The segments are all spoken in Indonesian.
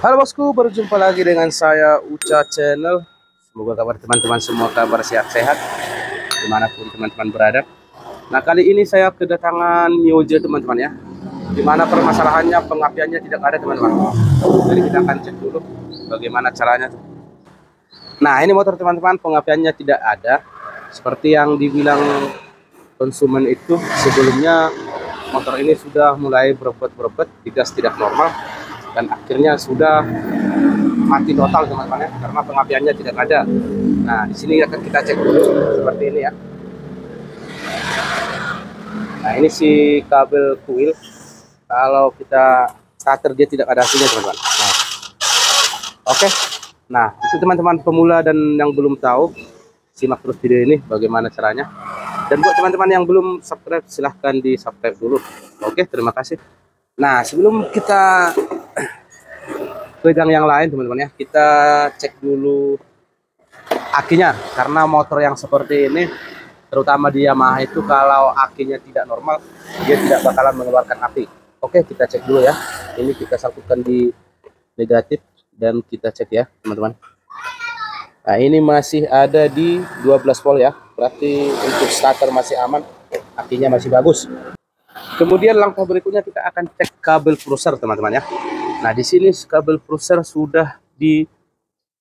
Halo bosku, berjumpa lagi dengan saya Uca Channel. Semoga kabar teman-teman semua kabar sehat-sehat dimanapun teman-teman berada. Nah, kali ini saya kedatangan Mioje teman-teman ya, dimana permasalahannya pengapiannya tidak ada teman-teman. Jadi kita akan cek dulu bagaimana caranya tuh. Nah, ini motor teman-teman, pengapiannya tidak ada seperti yang dibilang konsumen itu sebelumnya. Motor ini sudah mulai berebet-berebet, digas tidak normal, dan akhirnya sudah mati total teman-teman ya, karena pengapiannya tidak ada. Nah, di sini akan kita cek dulu seperti ini ya. Nah, ini si kabel kuil, kalau kita starter dia tidak ada hasilnya teman-teman. Nah, oke. Nah, itu teman-teman pemula dan yang belum tahu, simak terus video ini bagaimana caranya. Dan buat teman-teman yang belum subscribe, silahkan di subscribe dulu. Oke, terima kasih. Nah, sebelum kita pegang yang lain teman-teman ya, kita cek dulu akinya, karena motor yang seperti ini terutama di Yamaha itu kalau akinya tidak normal dia tidak bakalan mengeluarkan api. Oke, kita cek dulu ya. Ini kita satukan di negatif dan kita cek ya teman-teman. Nah, ini masih ada di 12 volt ya, berarti untuk starter masih aman, akinya masih bagus. Kemudian langkah berikutnya kita akan cek kabel pusher teman-teman ya. Nah, di sini kabel pusher sudah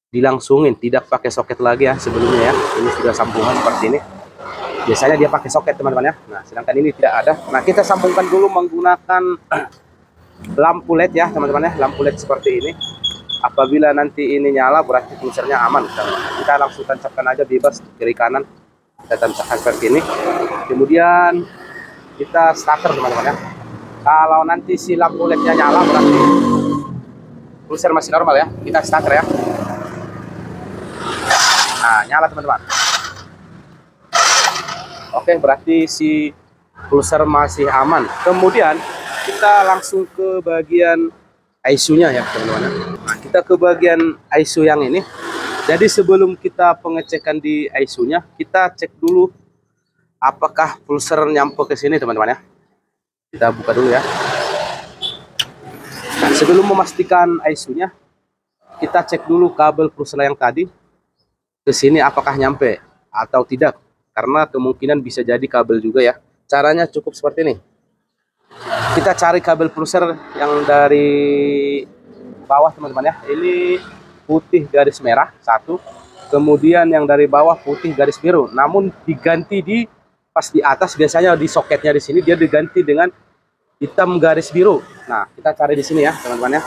dilangsungin, tidak pakai soket lagi ya sebelumnya ya. Ini sudah sambungan seperti ini. Biasanya dia pakai soket teman-teman ya. Nah, sedangkan ini tidak ada. Nah, kita sambungkan dulu menggunakan lampu LED ya teman-teman ya, lampu LED seperti ini. Apabila nanti ini nyala berarti pushernya aman. Kita langsung tancapkan aja bebas kiri kanan. Kita tancapkan seperti ini. Kemudian kita starter teman-teman ya. Kalau nanti si lampu LED-nya nyala berarti pusher masih normal ya. Kita starter ya. Nah, nyala teman-teman. Oke, berarti si pusher masih aman. Kemudian kita langsung ke bagian ISU-nya ya teman-teman. Nah, kita ke bagian ISU yang ini. Jadi sebelum kita pengecekan di ISU-nya, kita cek dulu apakah pulser nyampe ke sini teman-teman ya. Kita buka dulu ya. Nah, sebelum memastikan ISU-nya, kita cek dulu kabel pulser yang tadi ke sini apakah nyampe atau tidak. Karena kemungkinan bisa jadi kabel juga ya. Caranya cukup seperti ini. Kita cari kabel pulser yang dari bawah teman-teman ya. Ini putih garis merah satu, kemudian yang dari bawah putih garis biru, namun diganti di pas di atas, biasanya di soketnya di sini dia diganti dengan hitam garis biru. Nah, kita cari di sini ya teman-teman ya.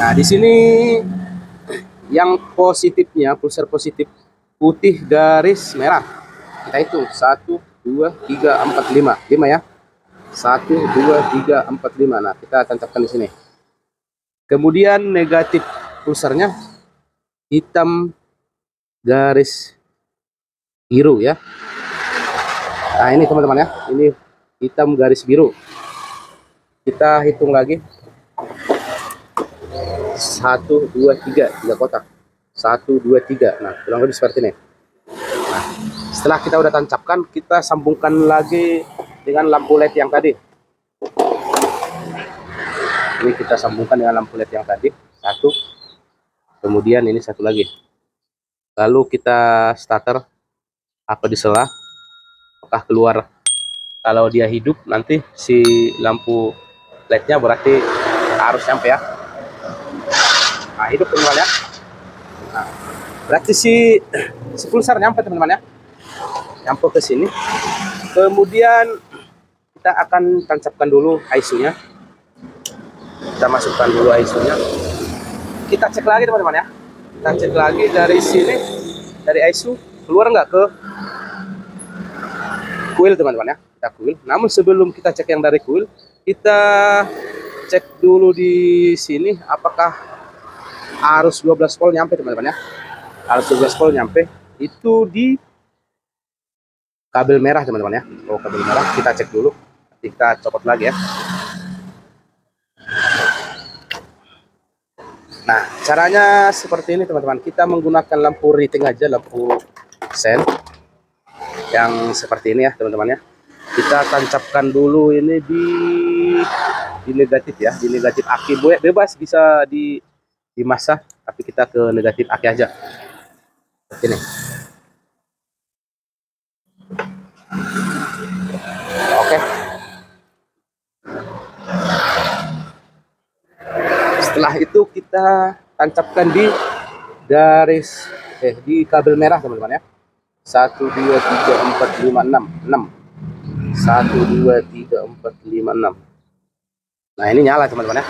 Nah, di sini yang positifnya, pulser positif putih garis merah. Kita hitung 1, 2, 3, 4, 5. 5 ya. 1, 2, 3, 4, 5. Nah, kita tancapkan di sini. Kemudian negatif pulsernya hitam garis biru ya. Nah, ini teman-teman ya. Ini hitam garis biru. Kita hitung lagi. 1, 2, 3. 3 kotak. 1, 2, 3. Nah, kurang lebih seperti ini. Nah, setelah kita udah tancapkan, kita sambungkan lagi dengan lampu LED yang tadi. Ini kita sambungkan dengan lampu LED yang tadi. Satu. Kemudian ini satu lagi. Lalu kita starter apa di sela. Apakah keluar. Kalau dia hidup, nanti si lampu LED-nya berarti harus nyampe ya. Nah, hidup teman-teman ya. Nah, berarti si pulser nyampe teman-teman ya. Nyampe ke sini. Kemudian kita akan tancapkan dulu ISU-nya. Kita masukkan dulu ISU-nya. Kita cek lagi teman-teman ya. Kita cek lagi dari sini, dari ISU keluar nggak ke kuil teman-teman ya. Kita kuil. Namun sebelum kita cek yang dari kuil, kita cek dulu di sini apakah arus 12 volt nyampe teman-teman ya. Arus 12 volt nyampe itu di kabel merah teman-teman ya. Oh, kabel merah kita cek dulu. Kita copot lagi ya. Nah, caranya seperti ini teman-teman. Kita menggunakan lampu riting aja, lampu sen yang seperti ini ya teman-teman ya. Kita tancapkan dulu ini di negatif ya, di negatif aki. Bebas bisa di masa, tapi kita ke negatif aki aja. Ini. Oke. Setelah itu kita tancapkan di garis di kabel merah teman-teman ya. 1 2 3 4 5 6 1 2 3 4 5 6. Nah, ini nyala teman-teman ya.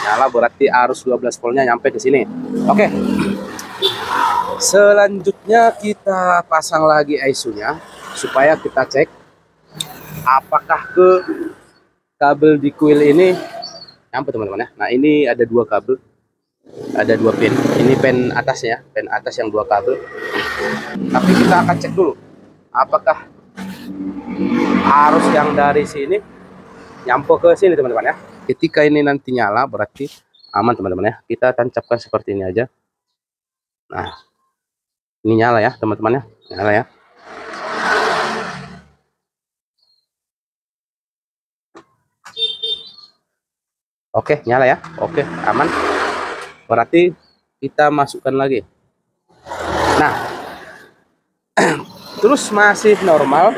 Nyala berarti arus 12 voltnya nyampe ke sini. Oke. Selanjutnya kita pasang lagi ISO-nya supaya kita cek apakah ke kabel di kuil ini nyampe teman-teman ya. Nah, ini ada dua kabel. Ada dua pin. Ini pin atasnya, pin atas yang dua kabel. Tapi kita akan cek dulu apakah arus yang dari sini nyampe ke sini teman-teman ya. Ketika ini nanti nyala berarti aman teman-teman ya. Kita tancapkan seperti ini aja. Nah, ini nyala ya teman-teman ya, nyala ya. Oke, nyala ya. Oke, aman. Berarti kita masukkan lagi. Nah, terus masih normal.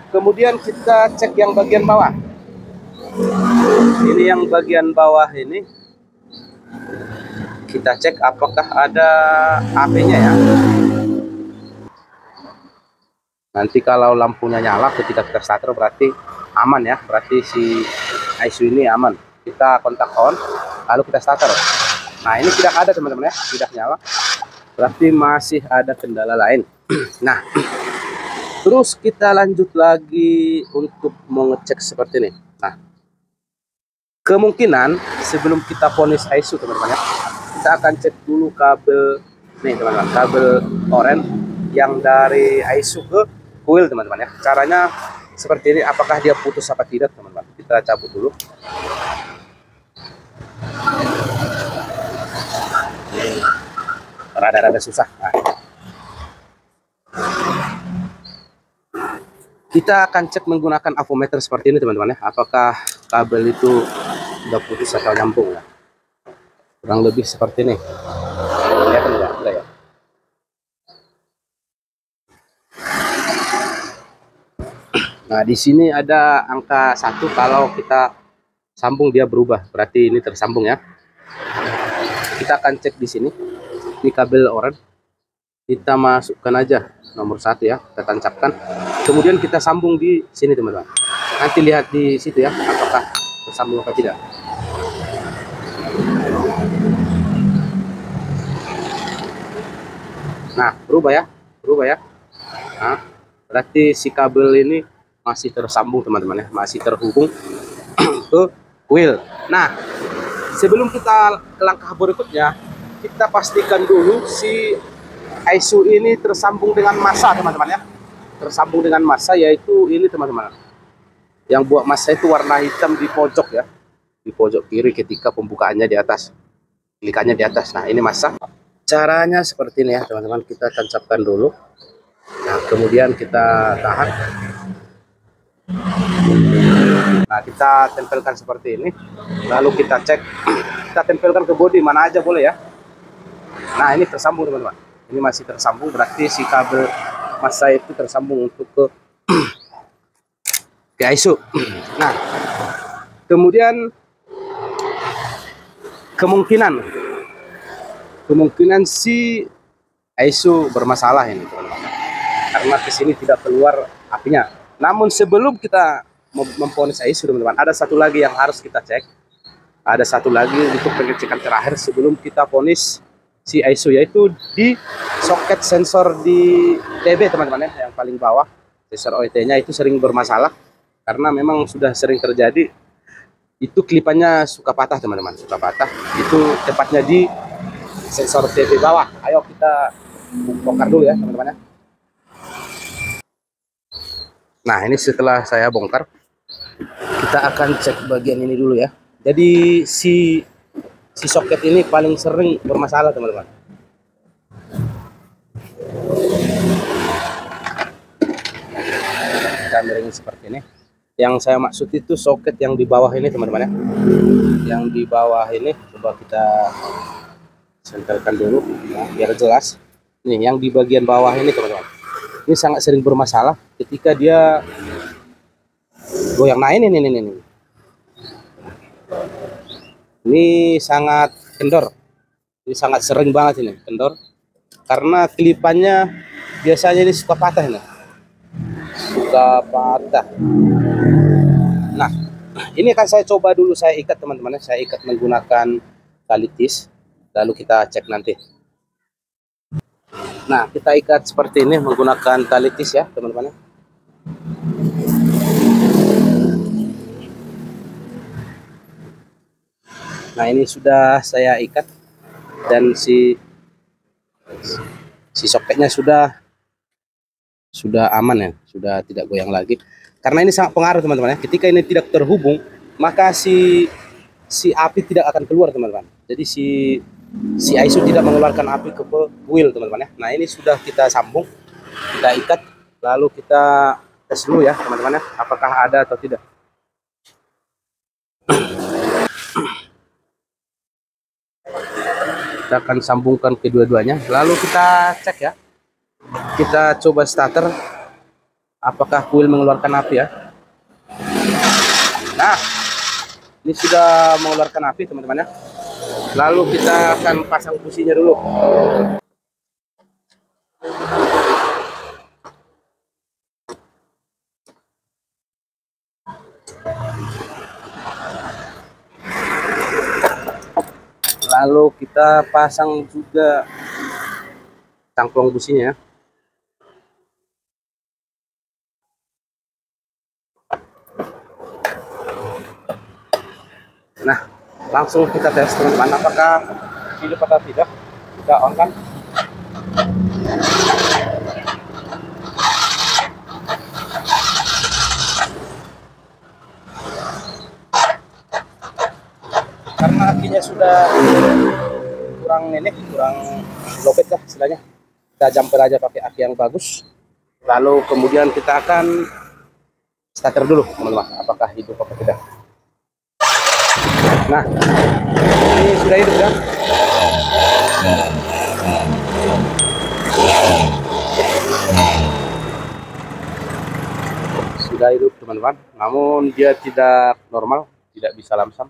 Kemudian kita cek yang bagian bawah. Ini yang bagian bawah ini. Kita cek apakah ada AP-nya ya. Nanti kalau lampunya nyala ketika kita starter berarti aman ya. Berarti si ISO ini aman. Kita kontak on, lalu kita starter. Nah, ini tidak ada teman-teman ya, tidak nyala. Berarti masih ada kendala lain. Nah, terus kita lanjut lagi untuk mengecek seperti ini. Nah, kemungkinan sebelum kita ponis ISO teman-teman ya, kita akan cek dulu kabel nih teman-teman, kabel oren yang dari ISO ke kuil teman-teman ya. Caranya seperti ini, apakah dia putus apa tidak teman-teman. Kita cabut dulu. Rada-rada susah. Nah, kita akan cek menggunakan avometer seperti ini teman-teman ya, apakah kabel itu udah putus atau nyambung ya. Kurang lebih seperti ini. Kelihatan nggak? Enggak ya. Nah, di sini ada angka 1, kalau kita sambung dia berubah, berarti ini tersambung ya. Kita akan cek di sini. Ini kabel orange, kita masukkan aja nomor 1 ya, kita tancapkan. Kemudian kita sambung di sini teman-teman. Nanti lihat di situ ya, apakah tersambung atau tidak. Nah, berubah ya, berubah ya. Nah, berarti si kabel ini masih tersambung teman-teman ya, masih terhubung ke kuil. Nah, sebelum kita ke langkah berikutnya, kita pastikan dulu si ISO ini tersambung dengan massa teman-teman ya. Tersambung dengan massa, yaitu ini teman-teman. Yang buat massa itu warna hitam di pojok ya. Di pojok kiri ketika pembukaannya di atas. Klikannya di atas. Nah, ini massa. Caranya seperti ini ya teman-teman. Kita tancapkan dulu. Nah, kemudian kita tahan. Nah, kita tempelkan seperti ini. Lalu kita cek. Kita tempelkan ke bodi mana aja boleh ya. Nah, ini tersambung teman-teman. Ini masih tersambung, berarti si kabel massa itu tersambung untuk ke ISO. Nah, kemudian kemungkinan si ISO bermasalah ini teman-teman, karena ke sini tidak keluar apinya. Namun sebelum kita memponis ISO teman-teman, ada satu lagi yang harus kita cek. Ada satu lagi untuk pengecekan terakhir sebelum kita ponis si ISO, yaitu di soket sensor di TB teman-teman ya, yang paling bawah. Sensor OET-nya itu sering bermasalah karena memang sudah sering terjadi. Itu klipannya suka patah teman-teman, suka patah. Itu tepatnya di sensor TB bawah. Ayo kita bongkar dulu ya teman-teman ya. Nah, ini setelah saya bongkar, kita akan cek bagian ini dulu ya. Jadi si soket ini paling sering bermasalah teman-teman. Kita bisa miring seperti ini. Yang saya maksud itu soket yang di bawah ini teman-teman ya. Yang di bawah ini coba kita senterkan dulu ya, biar jelas. Nih yang di bagian bawah ini teman-teman. Ini sangat sering bermasalah ketika dia goyang. Nah ini. Ini sangat kendor. Ini sangat sering banget ini kendor. Karena kelipannya biasanya ini suka patah ini. Suka patah. Nah, ini akan saya coba dulu saya ikat teman-teman. Saya ikat menggunakan tali tis. Lalu kita cek nanti. Nah, kita ikat seperti ini menggunakan tali tis ya teman-teman. Nah, ini sudah saya ikat dan si soketnya sudah aman ya, sudah tidak goyang lagi. Karena ini sangat pengaruh teman-teman ya. Ketika ini tidak terhubung, maka si api tidak akan keluar teman-teman. Jadi si ISO tidak mengeluarkan api ke kuil teman-teman ya. Nah, ini sudah kita sambung, kita ikat, lalu kita tes dulu ya teman-teman ya, apakah ada atau tidak. Kita akan sambungkan kedua-duanya, lalu kita cek ya. Kita coba starter, apakah kuil mengeluarkan api ya. Nah, ini sudah mengeluarkan api teman-teman ya. Lalu kita akan pasang businya dulu. Lalu kita pasang juga cangklong businya. Nah, langsung kita tes teman-teman, apakah hidup atau tidak. Kita on kan. Karena akinya sudah kurang lobet lah istilahnya, kita jumper aja pakai aki yang bagus. Lalu kemudian kita akan starter dulu teman-teman, apakah hidup atau tidak. Nah, ini sudah hidup ya. Sudah hidup teman-teman, namun dia tidak normal, tidak bisa lamsam.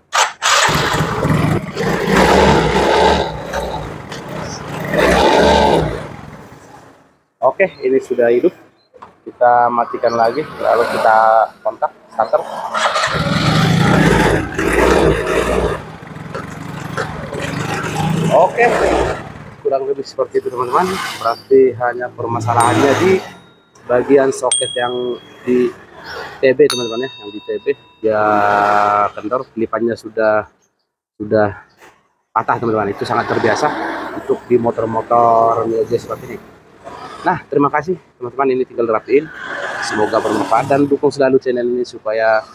Oke, ini sudah hidup. Kita matikan lagi, lalu kita kontak starter. Oke, kurang lebih seperti itu teman-teman. Berarti hanya permasalahannya di bagian soket yang di TB teman-teman ya, yang di TB ya kendor, kelipannya sudah patah teman-teman. Itu sangat terbiasa untuk di motor-motor Mio J seperti ini. Nah, terima kasih teman-teman, ini tinggal rapiin. Semoga bermanfaat dan dukung selalu channel ini supaya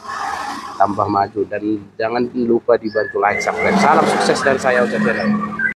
tambah maju, dan jangan lupa dibantu like, subscribe. Salam sukses dari saya, Ustaz Jenel.